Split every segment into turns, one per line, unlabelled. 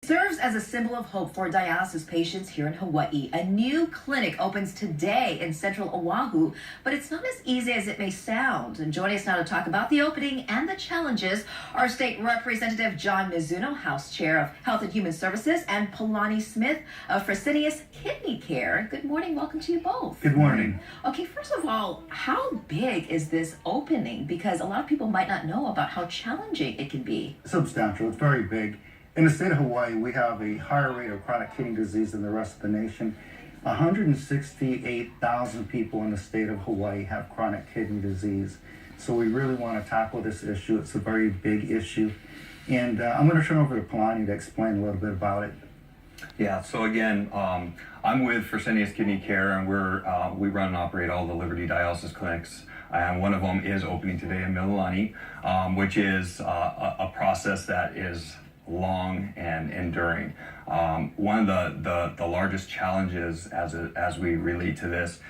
Serves as a symbol of hope for dialysis patients here in Hawaii. A new clinic opens today in central Oahu, but it's not as easy as it may sound. And joining us now to talk about the opening and the challenges are State Representative John Mizuno, House Chair of Health and Human Services, and Palani Smith of Fresenius Kidney Care. Good morning. Welcome to you both.
Good morning.
Okay, first of all, how big is this opening? Because a lot of people might not know about how challenging it can be.
Substantial. It's very big. In the state of Hawaii, we have a higher rate of chronic kidney disease than the rest of the nation. 168,000 people in the state of Hawaii have chronic kidney disease. So we really want to tackle this issue. It's a very big issue. And I'm going to turn over to Palani to explain a little bit about it.
Yeah, so again, I'm with Fresenius Kidney Care, and we run and operate all the Liberty dialysis clinics. And one of them is opening today in Mililani, which is a process that is long and enduring. One of the largest challenges as we relate to this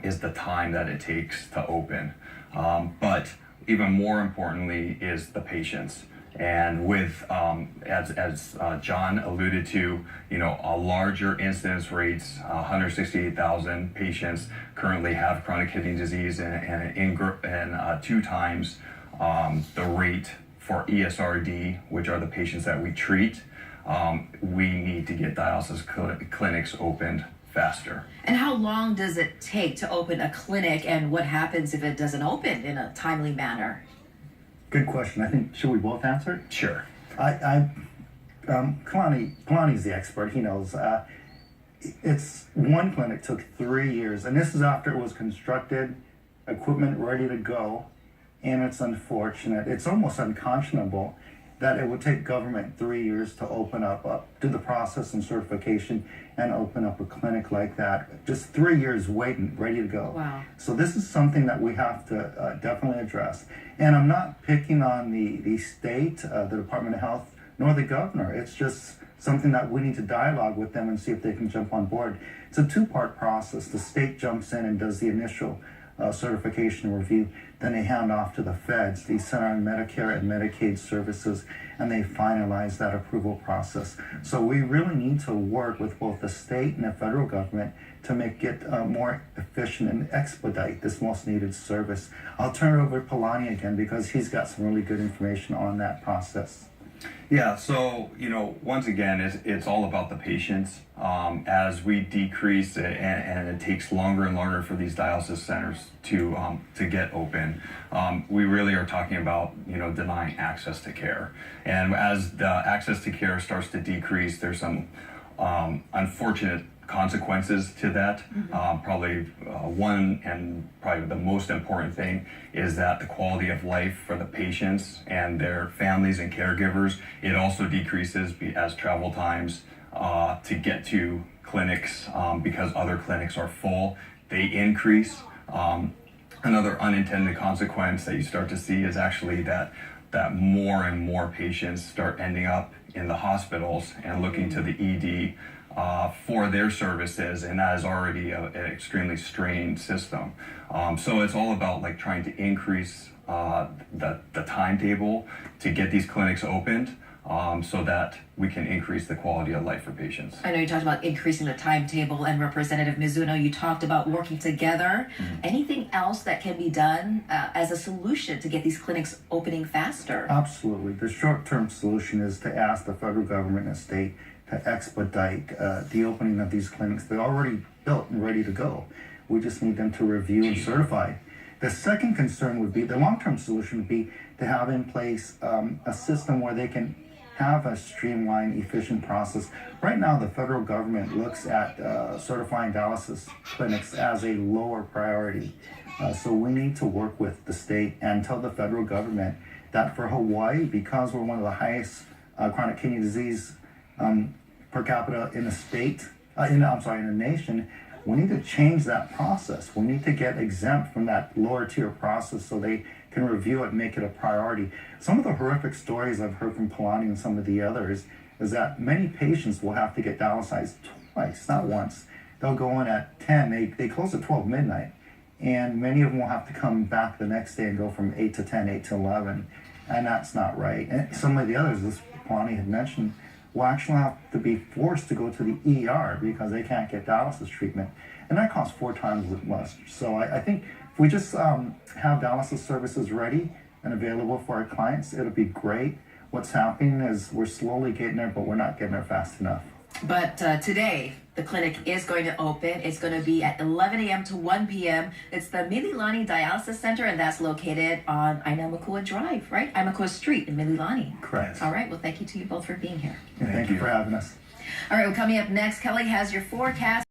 is the time that it takes to open. But even more importantly is the patients. And with, as John alluded to, a larger incidence rates, 168,000 patients currently have chronic kidney disease, and 2 times the rate for ESRD, which are the patients that we treat. We need to get dialysis clinics opened faster.
And how long does it take to open a clinic, and what happens if it doesn't open in a timely manner?
Good question. I think, should we both answer it?
Sure.
Kalani's the expert. He knows. It's one clinic took 3 years, and this is after it was constructed, equipment ready to go, and it's unfortunate. It's almost unconscionable that it would take government 3 years to open up, do the process and certification, and open up a clinic like that. Just 3 years waiting, ready to go.
Wow.
So this is something that we have to definitely address. And I'm not picking on the state, the Department of Health, nor the governor. It's just something that we need to dialogue with them and see if they can jump on board. It's a 2-part process. The state jumps in and does the initial certification review. Then they hand off to the feds, the Center on Medicare and Medicaid Services, and they finalize that approval process. So we really need to work with both the state and the federal government to make it more efficient and expedite this most needed service. I'll turn it over to Palani again because he's got some really good information on that process.
Yeah, so, once again, it's all about the patients. As we decrease it, and it takes longer and longer for these dialysis centers to get open, we really are talking about, denying access to care. And as the access to care starts to decrease, there's some unfortunate consequences to that. Probably one, and probably the most important thing, is that the quality of life for the patients and their families and caregivers, it also decreases as travel times to get to clinics, because other clinics are full, they increase. Another unintended consequence that you start to see is actually that more and more patients start ending up in the hospitals and looking to the ED for their services, and that is already an extremely strained system. So it's all about trying to increase the timetable to get these clinics opened, so that we can increase the quality of life for patients.
I know you talked about increasing the timetable, and Representative Mizuno, you talked about working together. Anything else that can be done as a solution to get these clinics opening faster?
Absolutely. The short-term solution is to ask the federal government and state to expedite the opening of these clinics. They're already built and ready to go. We just need them to review and certify. The second concern would be, the long-term solution would be to have in place a system where they can have a streamlined, efficient process. Right now, the federal government looks at certifying dialysis clinics as a lower priority. So we need to work with the state and tell the federal government that for Hawaii, because we're one of the highest chronic kidney disease per capita in the state, in the nation, we need to change that process. We need to get exempt from that lower tier process so they can review it and make it a priority. Some of the horrific stories I've heard from Palani and some of the others is that many patients will have to get dialyzed twice, not once. They'll go in at 10, they close at 12 midnight, and many of them will have to come back the next day and go from 8 to 10, 8 to 11, and that's not right. And some of the others, as Palani had mentioned, will actually have to be forced to go to the ER because they can't get dialysis treatment. And that costs 4 times as much. So I think if we just have dialysis services ready and available for our clients, it'll be great. What's happening is we're slowly getting there, but we're not getting there fast enough.
But today, the clinic is going to open. It's going to be at 11 a.m. to 1 p.m. It's the Mililani Dialysis Center, and that's located on Inamakua Drive, right? Inamakua Street in Mililani.
Correct.
All right. Well, thank you to you both for being here.
And thank you for having us.
All right. Well, coming up next, Kelly has your forecast.